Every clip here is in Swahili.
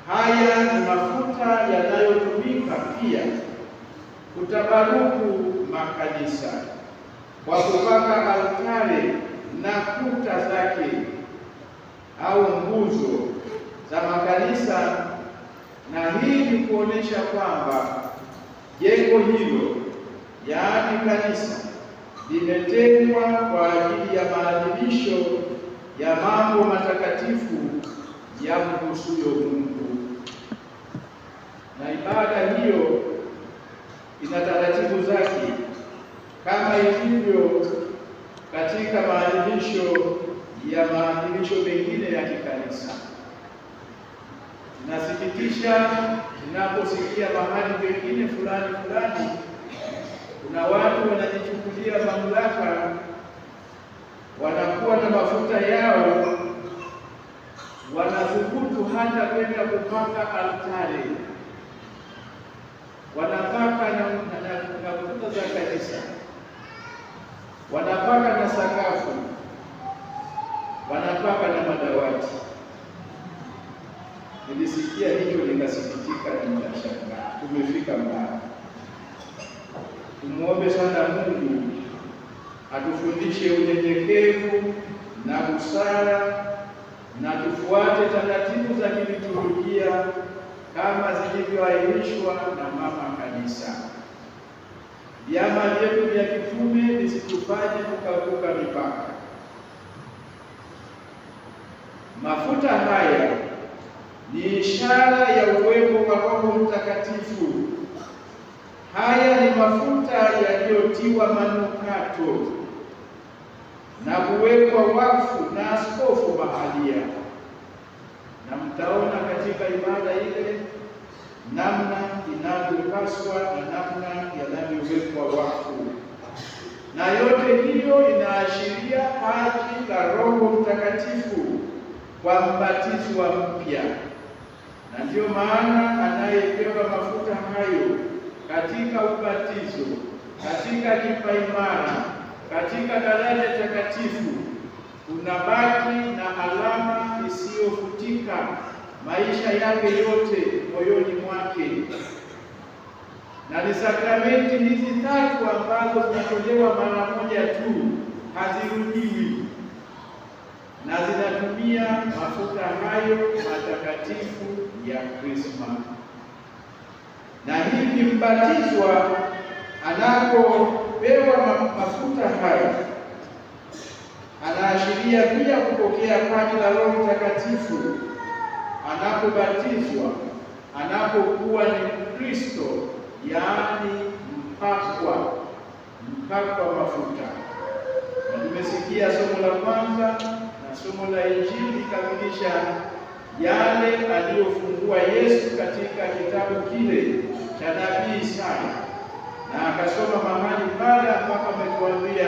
Haya ni mafuta yanayotumika pia kutabaruku makanisa kwa kupaka altare na kuta zake au nguzo za makanisa, na hii ni kuonesha kwamba jengo hilo, yaani kanisa, limetengwa kwa ajili ya maadhimisho ya mambo matakatifu yamhusuyo Mungu. Na ibada hiyo ina taratibu zake kama ilivyo katika maadhimisho mengine ya kikanisa. Inasikitisha tunaposikia mahali pengine fulani kuna watu wanajichukulia mamlaka, wanakuwa na mafuta yao, wanathubutu hata kwenda kupaka altare, wanapaka na kuta za kanisa, wanapaka na sakafu, wanapaka na madawati. Nilisikia hicho nikasikitika na nikashangaa. Tumefika mbali. Tumuombe sana Mungu atufundishe unyenyekevu na busara, na tufuate taratibu za kiliturujia kama zilivyoainishwa na Mama Kanisa. Vyama vyetu vya kitume visitufanye tukavuka mipaka. Mafuta haya ni ishara ya uwepo wa Roho Mtakatifu. Haya ni mafuta yaliyotiwa manukato na kuwekwa wakfu na askofu mahalia, na mtaona katika ibada ile namna inavyopaswa na namna yanavyowekwa wakfu, na yote hiyo inaashiria paji la Roho Mtakatifu kwa mbatizwa mpya. Na ndiyo maana anayepewa mafuta hayo katika ubatizo, katika kipaimara, katika daraja takatifu, unabaki na alama isiyofutika maisha yake yote moyoni mwake. Na ni sakramenti hizi tatu ambazo zinatolewa mara moja tu, hazirudiwi, na zinatumia mafuta hayo matakatifu ya Krisma. Na hivi mbatizwa anapopewa mafuta hayo anaashiria pia kupokea paji la Roho Mtakatifu anapobatizwa, anapokuwa ni Kristo, yaani mpakwa mafuta. Na tumesikia somo la kwanza na somo la Injili kamilisha yale aliyofungua Yesu katika kitabu kile cha nabii Isaya, na akasoma mahali pale ambapo ametuambia,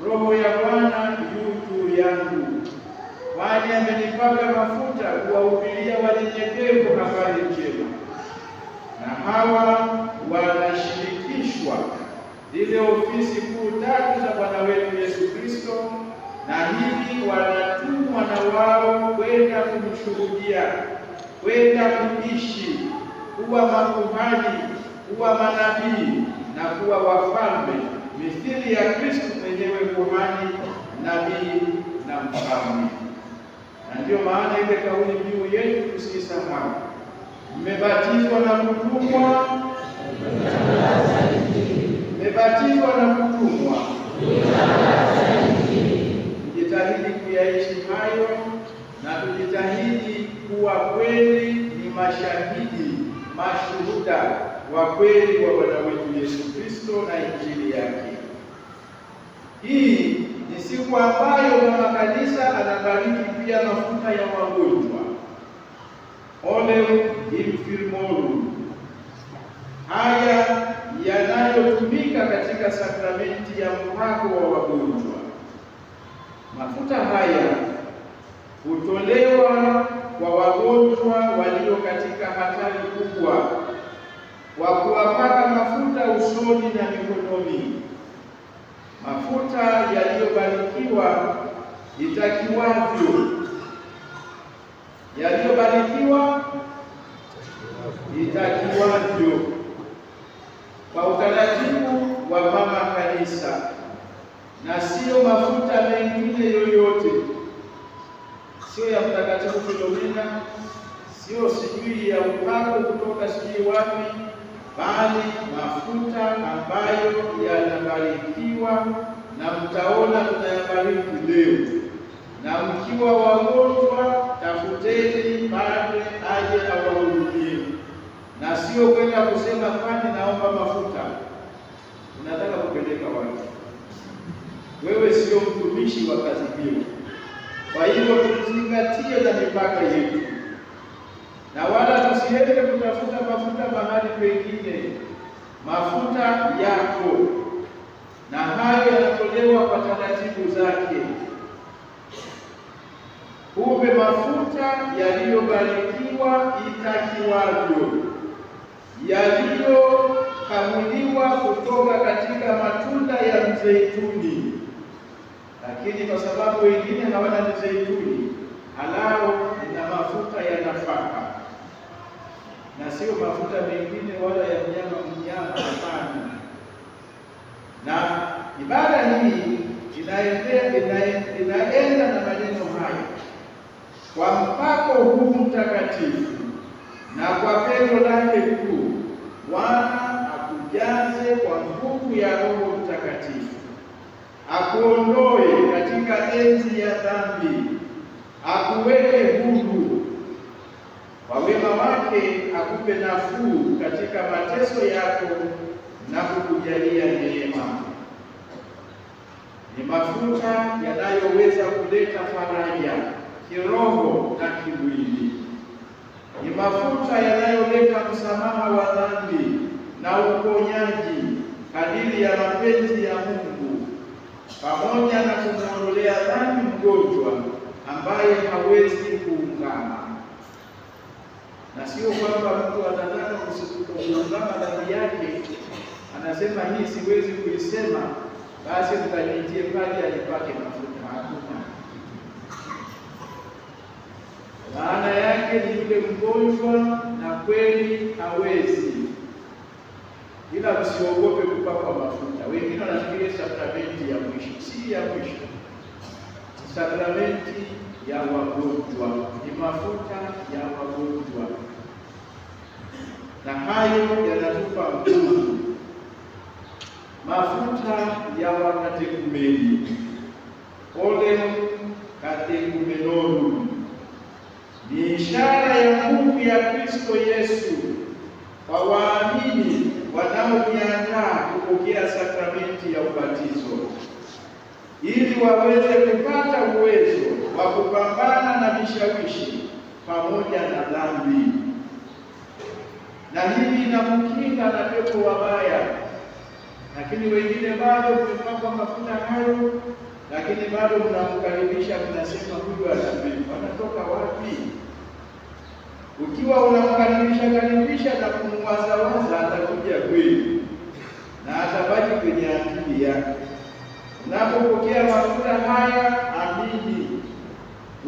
Roho ya Bwana yu juu yangu, kwani amenipaka mafuta kuwahubiria wanyenyekevu habari njema. Na hawa wanashirikishwa zile ofisi kuu tatu za Bwana wetu Yesu Kristo, na hivi wanatumwa na wao kwenda kumshuhudia, kwenda kuishi, kuwa makuhani, kuwa manabii na kuwa wafalme, mithili ya Kristo mwenyewe, kuhani, nabii na mfalme. Na ndiyo maana ile kauli mbiu yetu tusisahau, mmebatizwa na kutumwa, mmebatizwa na kutumwa. Tujitahidi kuyaishi hayo, na tujitahidi kuwa kweli ni mashahidi, mashuhuda wa kweli wa Bwana wetu Yesu Kristo na Injili yake. Hii ni siku ambayo Mama Kanisa anabariki pia mafuta ya wagonjwa, Oleum Infirmorum. Haya yanayotumika katika sakramenti ya mpako wa wagonjwa. Mafuta haya hutolewa kwa wagonjwa walio katika hatari kubwa, kwa kuwapaka mafuta usoni na mikononi, mafuta yaliyobarikiwa itakiwavyo, yaliyobarikiwa itakiwavyo kwa utaratibu wa mama kanisa, na sio mafuta mengine yoyote, sio ya Mtakatifu Filomena, sio sijui ya upako kutoka sijui wapi, bali mafuta ambayo yanabarikiwa, na mtaona tunayabariki leo. Na mkiwa wagonjwa, tafuteni padre aje awahudumie, na sio kwenda kusema kwani naomba mafuta. Unataka kupeleka wapi? Wewe sio mtumishi wa kazi hiyo. Kwa hivyo tuzingatie na mipaka yetu, na wala tusiende kutafuta mafuta mahali pengine. Mafuta yako, na hayo yanatolewa kwa taratibu zake. Kumbe mafuta yaliyobarikiwa itakiwavyo, yaliyokamuliwa kutoka katika matunda ya mzeituni. Lakini kwa sababu wengine hawana mzeituni, halao ina mafuta ya nafaka, na sio mafuta mengine wala ya mnyama. Hapana. Na ibada hii inaenda na maneno haya: kwa mpako huu mtakatifu na kwa pendo lake kuu, Bwana akujaze kwa nguvu ya Roho Mtakatifu, akuondoe katika enzi ya dhambi, akuweke huru, kwa wema wake akupe nafuu katika mateso yako na kukujalia neema. Ni mafuta yanayoweza kuleta faraja kiroho na kimwili. Ni mafuta yanayoleta msamaha wa dhambi na uponyaji kadiri ya mapenzi ya Mungu, pamoja na kumwondolea dhambi mgonjwa ambaye hawezi kuungama. Na sio kwamba mtu anataka kuungama dhambi yake, anasema hii siwezi kuisema, basi mkanitie pale alipake mafuta. Hakuna. Maana yake ni yule mgonjwa na kweli hawezi, ila msiogope kupakwa mafuta. Wengine wanafikiria sakramenti ya mwisho. Si ya mwisho, sakramenti ya wagonjwa, ni mafuta ya wagonjwa, na hayo yanatupa nguvu. Mafuta ya wakatekumeni, Oleum Catechumenorum, ni ishara ya nguvu ya Kristo Yesu kwa waamini wanaojiandaa kupokea sakramenti ya ubatizo, ili waweze kupata uwezo wa kupambana na vishawishi pamoja na dhambi. Na hivi inamkinga na pepo wabaya. Lakini wengine bado mmepakwa mafuta hayo, lakini bado mnamkaribisha, mnasema huyu anapepo. Anatoka wapi? Ukiwa unamkaribisha na kumwazawaza, atakuja kweli na atabaki kwenye akili yake. Unapopokea mafuta haya, amini,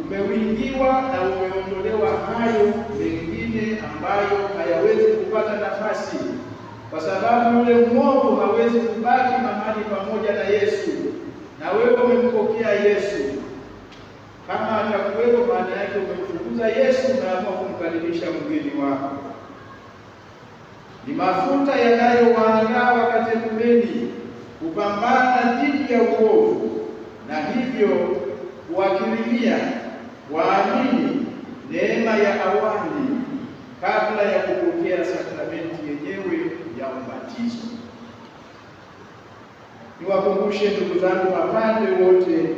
umewingiwa na umeondolewa hayo mengine ambayo hayawezi kupata nafasi, kwa sababu yule mwovu hawezi kubaki mahali pamoja na Yesu, na wewe umempokea Yesu. Kama atakuwepo, maana yake umemfukuza Yesu na hapo kumkaribisha mgeni wako. Ni mafuta yanayowaandaa wakatekumeni kupambana dhidi ya uovu, na hivyo kuwakirimia waamini neema ya awali kabla ya kupokea sakramenti yenyewe ya ubatizo. Niwakumbushe ndugu zangu mapadre wote,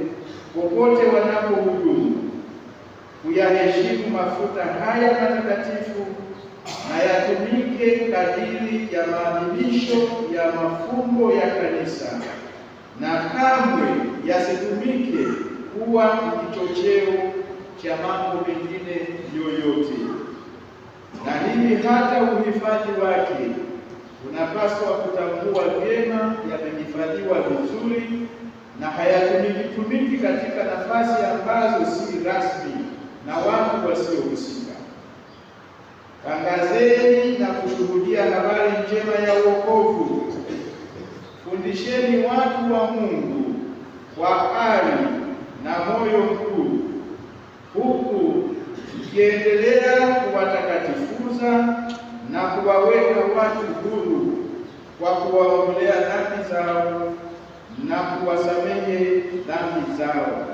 popote wanapohudumu, kuyaheshimu mafuta haya matakatifu na yatumike kadiri ya maadhimisho ya mafumbo ya kanisa, na kamwe yasitumike kuwa kichocheo cha mambo mengine yoyote. Na hivi hata uhifadhi wake unapaswa kutambua vyema yamehifadhiwa vizuri na hayatumiki katika nafasi ambazo si rasmi na watu wasiohusika. Tangazeni na kushuhudia habari njema ya wokovu. Fundisheni watu wa Mungu kwa ari na moyo mkuu, huku mkiendelea kuwatakatifuza na kuwaweka watu huru kwa kuwaondolea dhambi zao na kuwasamehe dhambi zao.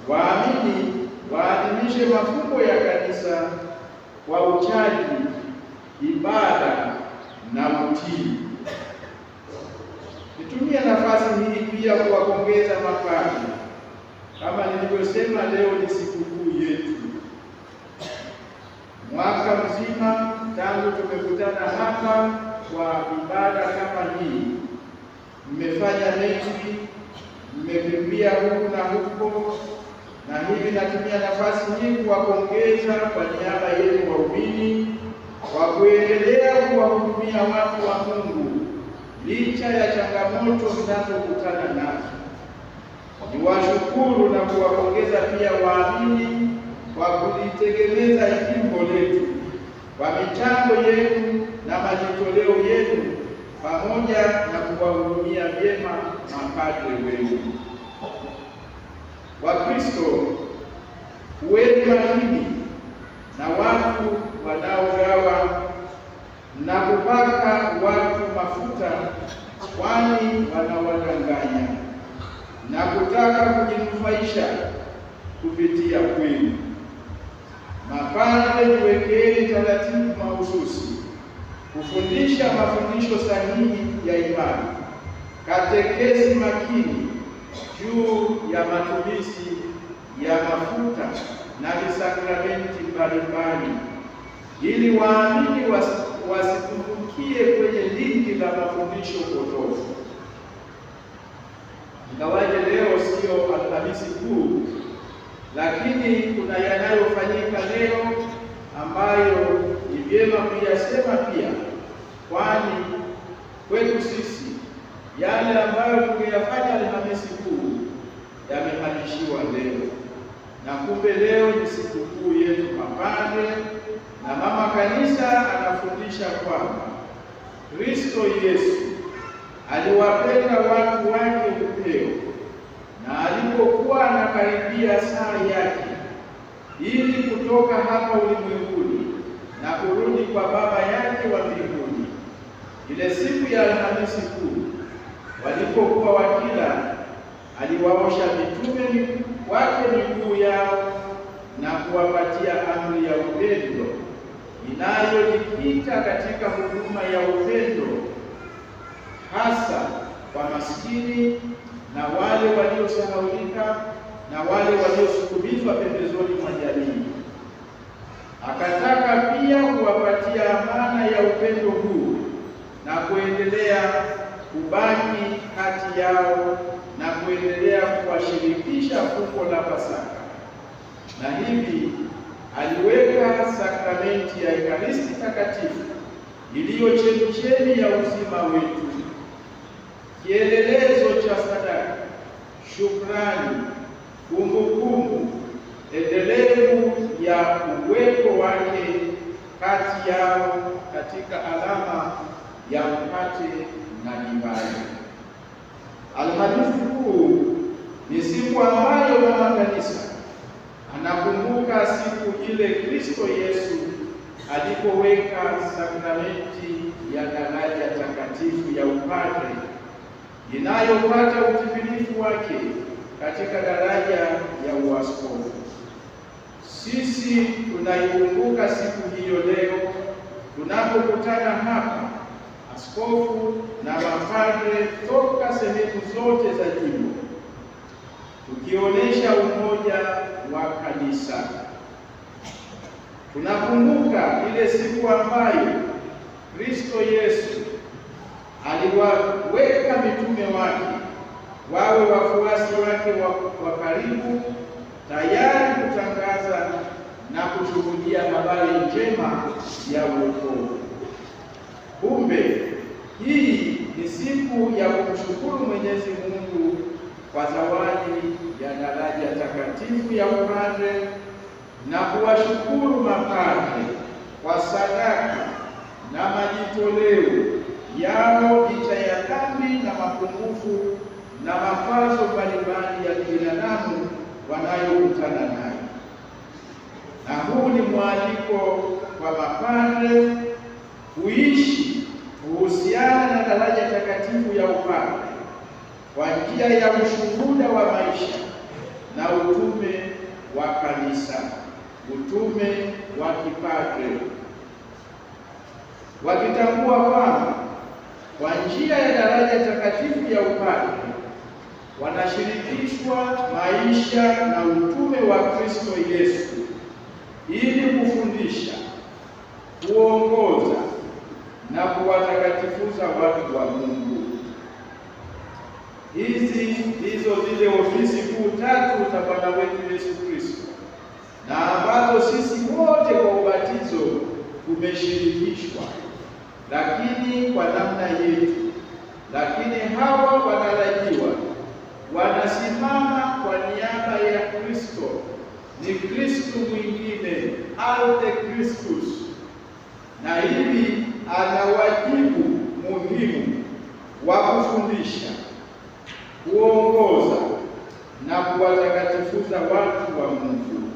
Waamini waadhimishe mafumbo ya kanisa kwa uchaji, ibada na utii. Nitumie nafasi hii pia kuwapongeza mapadri. Kama nilivyosema, leo ni sikukuu yetu. Mwaka mzima tangu tumekutana hapa kwa ibada kama hii, mmefanya mengi, mmekimbia huku na huko, na hivi natumia nafasi hii kuwapongeza kwa niaba yetu waumini kwa kuendelea kuwahudumia watu wa Mungu licha ya changamoto mnazokutana nazo. Niwashukuru na kuwapongeza pia waamini kwa kulitegemeza jimbo letu kwa michango yenu na majitoleo yenu, pamoja na kuwahudumia vyema mapadre wenu. Wakristo, kuweni makini na watu wanaogawa na kupaka watu mafuta, kwani wanawadanganya na kutaka kujinufaisha kupitia kwenu. Mapadre, tuwekeni taratibu mahususi kufundisha mafundisho sahihi ya imani, katekesi makini juu ya matumizi ya mafuta na visakramenti mbalimbali, ili waamini wasitumbukie kwenye lindi la mafundisho potofu. Ingawaje leo sio Alhamisi Kuu, lakini kuna yanayofanyika leo ambayo ni vyema kuyasema pia, kwani kwetu sisi yale ambayo tungeyafanya Alhamisi Kuu yamehamishiwa leo, na kumbe leo ni sikukuu yetu mapadre, na mama kanisa anafundisha kwamba Kristo Yesu aliwapenda watu wake upeo, na alipokuwa anakaribia saa yake ili kutoka hapa ulimwenguni na kurudi kwa Baba yake wa mbinguni, ile siku ya Alhamisi Kuu walipokuwa wakila, aliwaosha mitume wake miguu yao na kuwapatia amri ya upendo inayojikita katika huduma ya upendo, hasa kwa maskini na wale waliosahaulika na wale waliosukumizwa pembezoni mwa jamii. Akataka pia kuwapatia amana ya upendo huu na kuendelea kubaki kati yao na kuendelea kuwashirikisha fumbo la Pasaka, na hivi aliweka sakramenti ya Ekaristi Takatifu iliyo chemchemi ya uzima wetu, kielelezo cha sadaka, shukrani, kumbukumbu endelevu ya uwepo wake kati yao katika alama ya mkate na divai. Alhamisi Kuu ni siku ambayo mama kanisa anakumbuka siku ile Kristo Yesu alipoweka sakramenti ya daraja takatifu ya upadre inayopata utimilifu wake katika daraja ya uaskofu. Sisi tunaikumbuka siku hiyo leo tunapokutana hapa, askofu na mapadre toka sehemu zote za jimbo, tukionyesha umoja wa kanisa. Tunakumbuka ile siku ambayo Kristo Yesu aliwaweka mitume wake wawe wafuasi wake wa karibu, tayari kutangaza na kushuhudia habari njema ya wokovu. Kumbe hii ni siku ya kumshukuru Mwenyezi Mungu kwa zawadi ya daraja takatifu ya upadre na kuwashukuru mapadre kwa sadaka na majitoleo yao licha ya dhambi na mapungufu na makwazo mbalimbali ya kibinadamu wanayokutana nayo. Na huu ni mwaliko kwa mapadre kuishi kuhusiana na daraja takatifu ya upadre kwa njia ya ushuhuda wa maisha na utume wa kanisa, utume wa kipadre, wakitambua kwamba kwa njia ya daraja takatifu ya upadre wanashirikishwa maisha na utume wa Kristo Yesu ili kufundisha, kuongoza na kuwatakatifuza watu wa Mungu. Hizi ndizo zile ofisi kuu tatu za Bwana wetu Yesu Kristo, na ambazo sisi wote kwa ubatizo tumeshirikishwa, lakini kwa namna yetu. Lakini hawa wanarajiwa wanasimama kwa niaba ya Kristo, ni Kristo mwingine, alte Christus, na hivi ana wajibu muhimu wa kufundisha, kuongoza na kuwatakatifuza watu wa Mungu.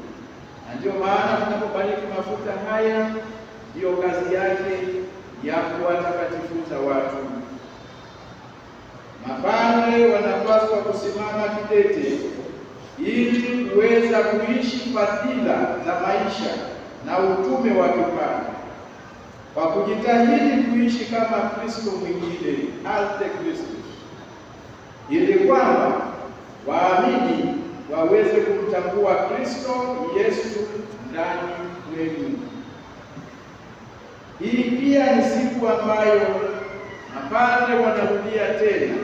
Na ndio maana tunapobariki mafuta haya, ndiyo kazi yake ya kuwatakatifuza watu. Mapadre wanapaswa kusimama kidete ili kuweza kuishi fadhila za maisha na utume wa kipadre kwa kujitahidi kuishi kama Kristo mwingine, alte Christus, ili kwamba waamini waweze kumtambua Kristo Yesu ndani mwenu. Hii pia ni siku ambayo mapadre wanarudia tena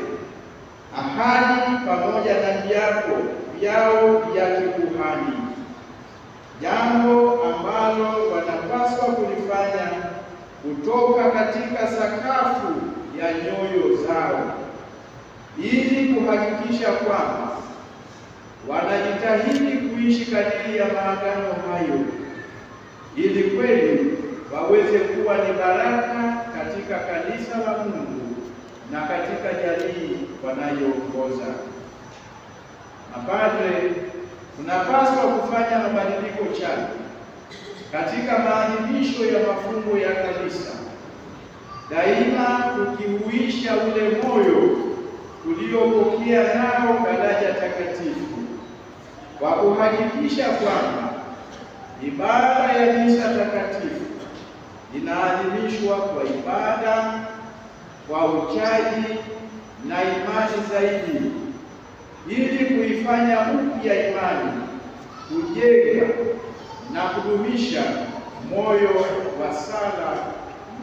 ahadi pamoja na viapo vyao vya kikuhani, jambo ambalo wanapaswa kulifanya kutoka katika sakafu ya nyoyo zao, ili kuhakikisha kwamba wanajitahidi kuishi kadiri ya maagano hayo, ili kweli waweze kuwa ni baraka katika kanisa la Mungu na katika jamii wanayoongoza. Mapadre tunapaswa kufanya mabadiliko chanya katika maadhimisho ya mafungo ya kanisa, daima tukihuisha ule moyo tuliopokea nao daraja takatifu, kwa kuhakikisha kwamba ibada ya misa takatifu inaadhimishwa kwa ibada, kwa uchaji na imani zaidi, ili kuifanya upya imani, kujenga na kudumisha moyo wa sala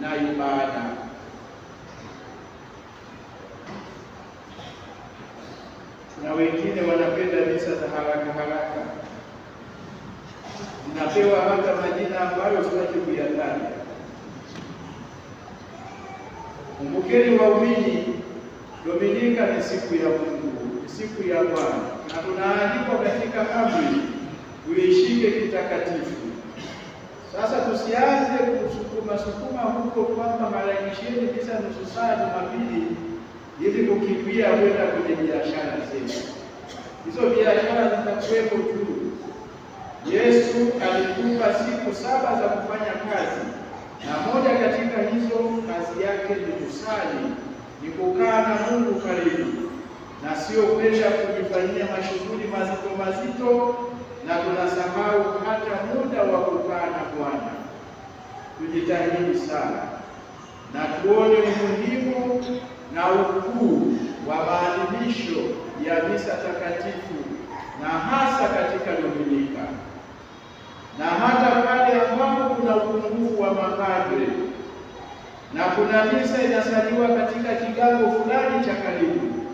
na ibada. Na wengine wanapenda misa za haraka haraka, zinapewa hata majina ambayo sitaki kuyataja. Kumbukeni waumini, Dominika ni siku ya Mungu, ni siku ya Bwana, na tunaalikwa katika amri tuishike kitakatifu. Sasa tusianze kusukuma huko kwamba harakisheni misa nusu saa Jumapili ili kukimbia kwenda kwenye biashara zetu. Hizo biashara zitakuwepo tu. Yesu alitupa siku 7 za kufanya kazi, na moja katika hizo kazi yake ni kusali, ni kukaa na Mungu karibu, na sio kwenda kujifanyia mashughuli mazito, na tunasahau hata muda wa kukaa na Bwana. Tujitahidi sana na tuone umuhimu na ukuu wa maadhimisho ya misa takatifu, na hasa katika Dominika, na hata pale ambapo kuna upungufu wa mapadre na kuna misa inasaliwa katika kigango fulani cha karibu,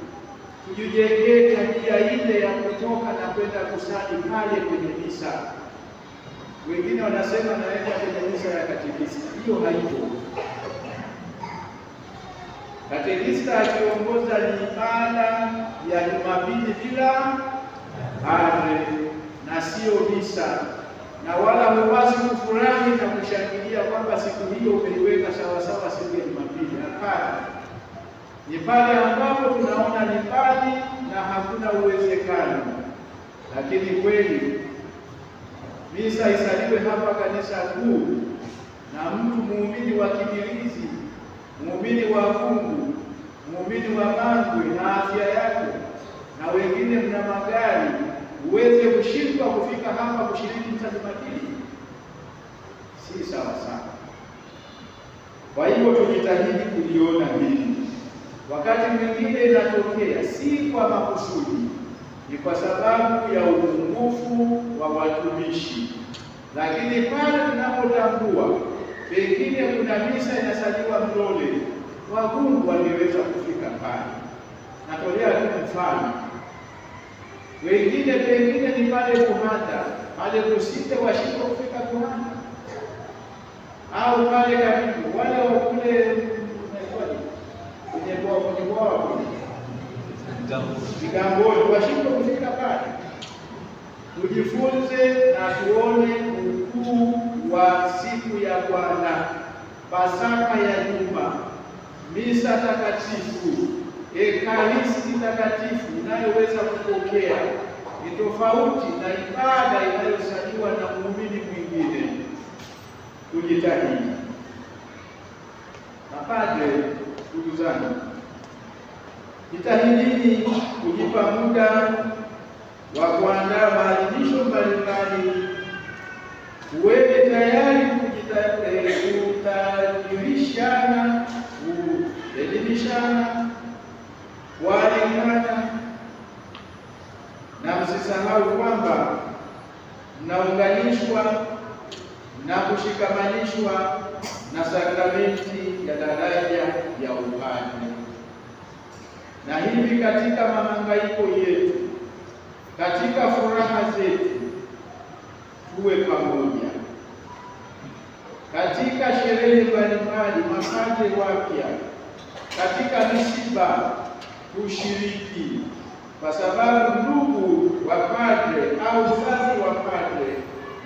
tujijengee tabia ile ya kutoka na kwenda kusali pale kwenye misa. Wengine wanasema naenda kwenye misa ya katekista. Hiyo haipo. Katekista akiongoza ni ibada ya Jumapili bila padre, na sio misa na wala huwezi kufurahi na kushangilia kwamba siku hiyo umeiweka sawasawa siku ya Jumapili. Hapana, ni pale ambapo tunaona ni mbali na hakuna uwezekano. Lakini kweli misa isaliwe hapa kanisa kuu na mtu muumini wa Kibirizi, muumini wa Mungu, muumini wa Mangwe na afya yako, na wengine mna magari, uweze kushindwa kufika hapa kushiriki misa Jumapili, si sawa sawa. Kwa hivyo tujitahidi kuliona hili. Wakati mwingine inatokea si kwa makusudi, ni kwa sababu ya upungufu wa watumishi, lakini pale tunapotambua pengine kuna misa inasaliwa Mlole, wagungu wangeweza kufika pale. Natolea tu mfano. Wengine pengine ni pale Kuhanda, pale Kusite washindwa kufika Kuhanda, au pale karibu wale wa kule Kigamboni washindwa kufika pale. Tujifunze na tuone ukuu wa siku ya Bwana, Pasaka ya Juma, misa takatifu, ekaristi takatifu inayoweza kupokea ni tofauti na ibada inayosaliwa na muumini mwingine. Tujitahidi. Mapadre, ndugu zangu, jitahidini kujipa muda wa kuandaa maadhimisho mbalimbali. Uwe tayari kutajirishana, kuelimishana, kualikana, na msisahau kwamba mnaunganishwa na kushikamanishwa na sakramenti ya daraja ya upadre. Na hivi katika mahangaiko yetu, katika furaha zetu, tuwe pamoja. Katika sherehe mbalimbali, mapadre wapya, katika misiba tushiriki, kwa sababu ndugu wa padre au mzazi wa padre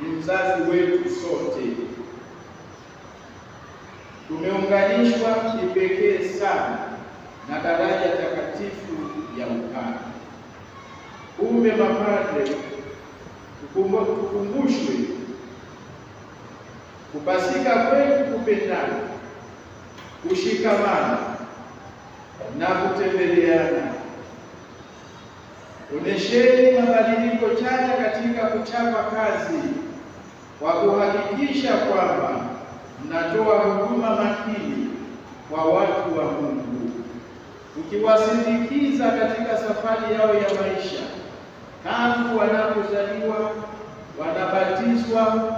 ni mzazi wetu sote. Tumeunganishwa kipekee sana na daraja takatifu ya upadre. Kumbe mapadre, tukumbushwe kupasika kwetu kupendana, kushikamana na kutembeleana. Onesheni mabadiliko chanya katika kuchapa kazi kwa kuhakikisha kwamba mnatoa huduma makini kwa watu wa Mungu, ukiwasindikiza katika safari yao ya maisha tangu wanapozaliwa, wanabatizwa,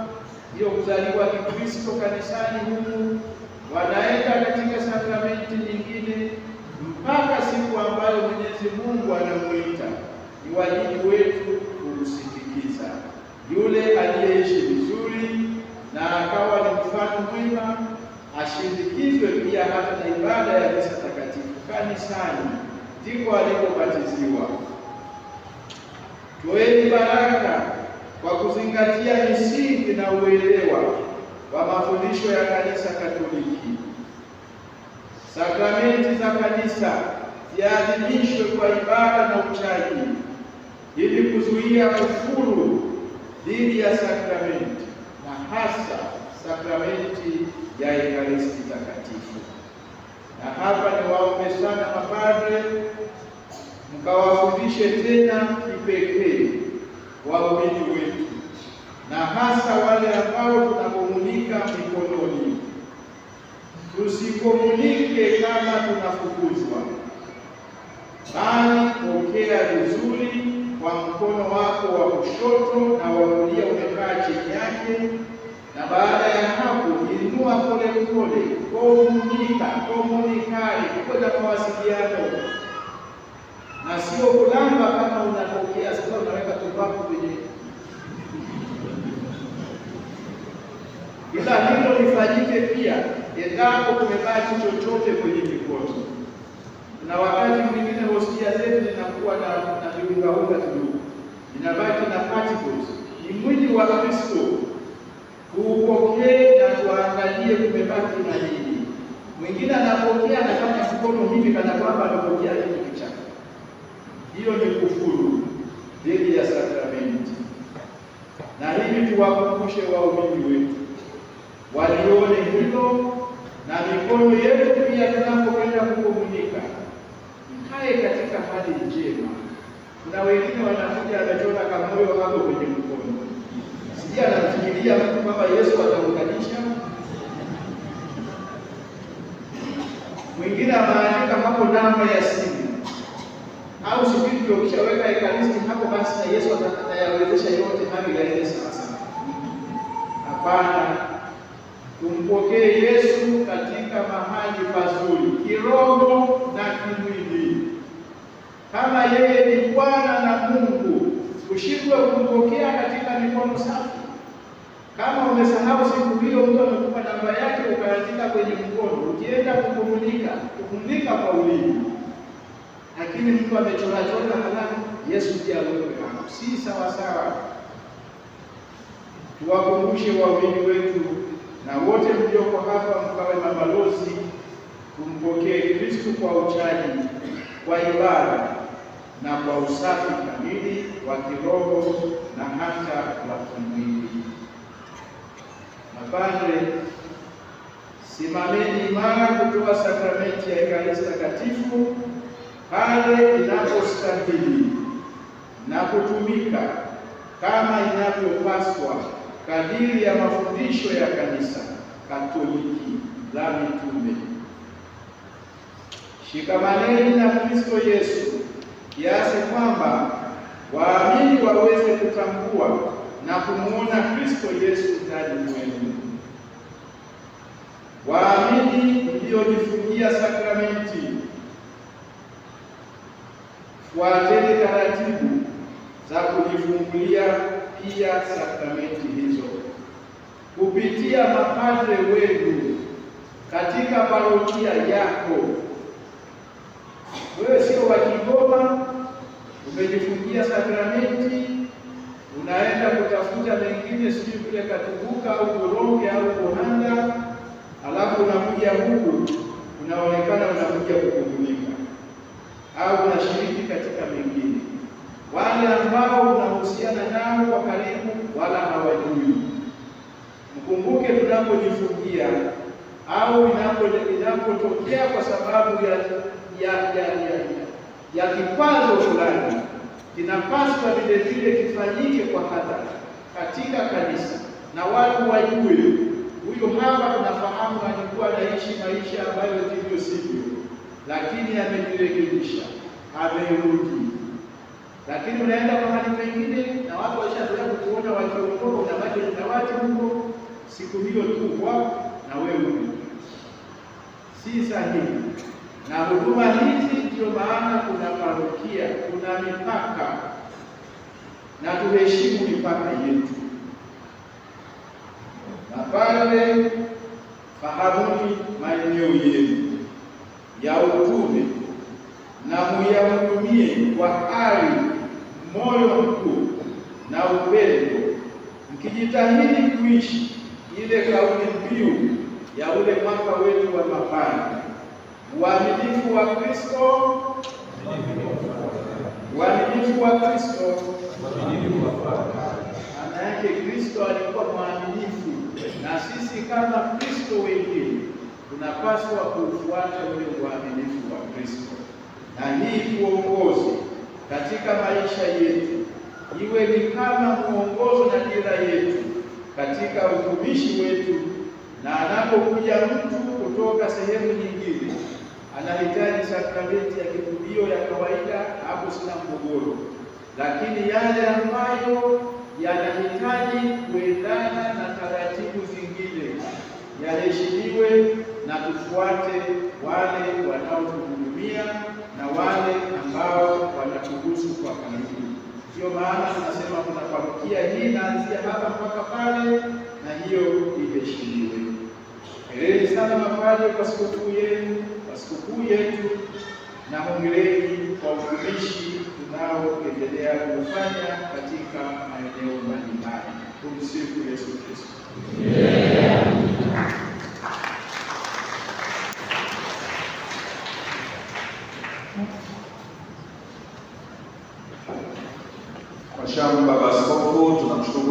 ndio kuzaliwa Kikristo kanisani humu, wanaenda katika sakramenti nyingine mpaka siku ambayo Mwenyezi Mungu anamuita. Ni wajibu wetu kumsindikiza yule aliyeishi vizuri na akawa ni mfano mwema, ashindikizwe pia hata na ibada ya misa takatifu kanisani, ndiko alipobatiziwa. Toeni baraka kwa kuzingatia misingi na uelewa wa mafundisho ya Kanisa Katoliki. Sakramenti za kanisa ziadhimishwe kwa ibada na uchaji, ili kuzuia kufuru dhidi ya sakramenti, na hasa sakramenti ya Ekaristi Takatifu. Na hapa niwaombe sana mapadre, mkawafundishe tena kipekee waumini wetu, na hasa wale ambao tunakomunika mikononi. Tusikomunike kama tunafukuzwa, bali pokea vizuri kwa mkono wako wa kushoto na wa kulia umekaa chini yake, na baada ya hapo inua pole pole, komunikari, kwenda mawasiliano, na sio kulamba kama unatokea sasa unaweka tumbaku kwenye. Ila hilo lifanyike pia endapo kumebaki chochote kwenye mikono. Na wakati mwingine hostia zetu zinakuwa na viungaunga kidogo, inabaki na particles. Ni mwili wa Kristo Tuupokee na tuangalie kumebaki na nini. Mwingine anapokea anafanya mkono hivi kana kwamba anapokea kitu chake. Hiyo ni kufuru dhidi ya sakramenti. Na hivi tuwakumbushe waumini wetu walione hilo, na mikono yetu pia tunapokwenda kukomunika mkae katika hali njema. Kuna wengine wanakuja amechora kamoyo hapo kwenye mkono, sijui anafikiria mtu kwamba Yesu ataunganisha. Mwingine anaandika hapo namba ya simu, au sijui ukishaweka ekaristi hapo basi na Yesu atayawezesha yote hali yaende sawa sawa. Hapana, tumpokee Yesu katika mahali pazuri kiroho na kimwili. Kama yeye ni Bwana na Mungu, ushindwe kumpokea katika mikono safi. Kama umesahau siku hiyo mtu amekupa namba yake ukaandika kwenye mkono, ukienda kukumulika kwa ulimi, lakini mtu amechora halafu Yesu pia wewe hapo, si sawa sawa. Tuwakumbushe waumini wetu na wote mlioko hapa mkawe mabalozi, tumpokee Kristo kwa uchaji, kwa ibada na kwa usafi kamili wa kiroho na hata wa kimwili. Mapadre, simameni imara kutoa sakramenti ya Ekaristi Takatifu pale inapostahili na kutumika kama inavyopaswa kadiri ya mafundisho ya Kanisa Katoliki la mitume. Shikamaneni na Kristo Yesu kiasi kwamba waamini waweze kutambua na kumuona Kristo Yesu ndani mwenu. Waamini mliojifungia sakramenti, fuateni taratibu za kujifungulia pia sakramenti hizo kupitia mapadre wenu katika parokia yako. Wewe sio wa Kigoma, umejifungia sakramenti, unaenda kutafuta mengine sijui kule Katubuka au Buronge au Kohanda, alafu unakuja huku unaonekana unakuja kukumulika au unashiriki katika mengine. Wale ambao unahusiana nao kwa karibu wala hawajui. Mkumbuke tunapojifungia au inapotokea kwa sababu ya kikwazo fulani, kinapaswa vile vile kifanyike kwa hadhara katika kanisa na watu wajue, huyo hapa tunafahamu alikuwa anaishi maisha ambayo ndivyo sivyo, lakini amejirekebisha, amerudi. Lakini unaenda mahali pengine na watu washazoea kukuona wakiondoka, unabaki na watu huko siku hiyo tu wao na wewe. Si sahihi. Na huduma hizi ndio maana kuna parokia, kuna mipaka, na tuheshimu mipaka yetu. Mapadre, fahamuni maeneo yenu ya utume na muyahudumie kwa ari, moyo mkuu na upendo, mkijitahidi kuishi ile kauli mbiu ya ule mwaka wetu wa mapadre: uaminifu wa Kristo, uaminifu wa Kristo. Maana yake Kristo alikuwa mwaminifu, na sisi kama Kristo wengine tunapaswa kufuata ule uaminifu wa Kristo, na hii kuongoze katika maisha yetu, iwe ni kama mwongozo na dira yetu katika utumishi wetu. Na anapokuja mtu kutoka sehemu nyingine anahitaji sakramenti ya kitubio ya kawaida, hapo sina mgogoro, lakini yale ambayo yanahitaji kuendana na taratibu zingine yaheshimiwe, na tufuate wale wanaotuhudumia na wale ambao wanatuhusu kwa karibu. Ndio maana tunasema kuna parokia hii inaanzia hapa mpaka pale, na hiyo iheshimiwe. Hongereni sana mapadre kwa sikukuu yenu, kwa sikukuu yetu, na hongereni kwa utumishi tunaoendelea kufanya katika maeneo mbalimbali. Tumsifu Yesu Kristo. Mhashamu Baba Askofu, tunamshukuru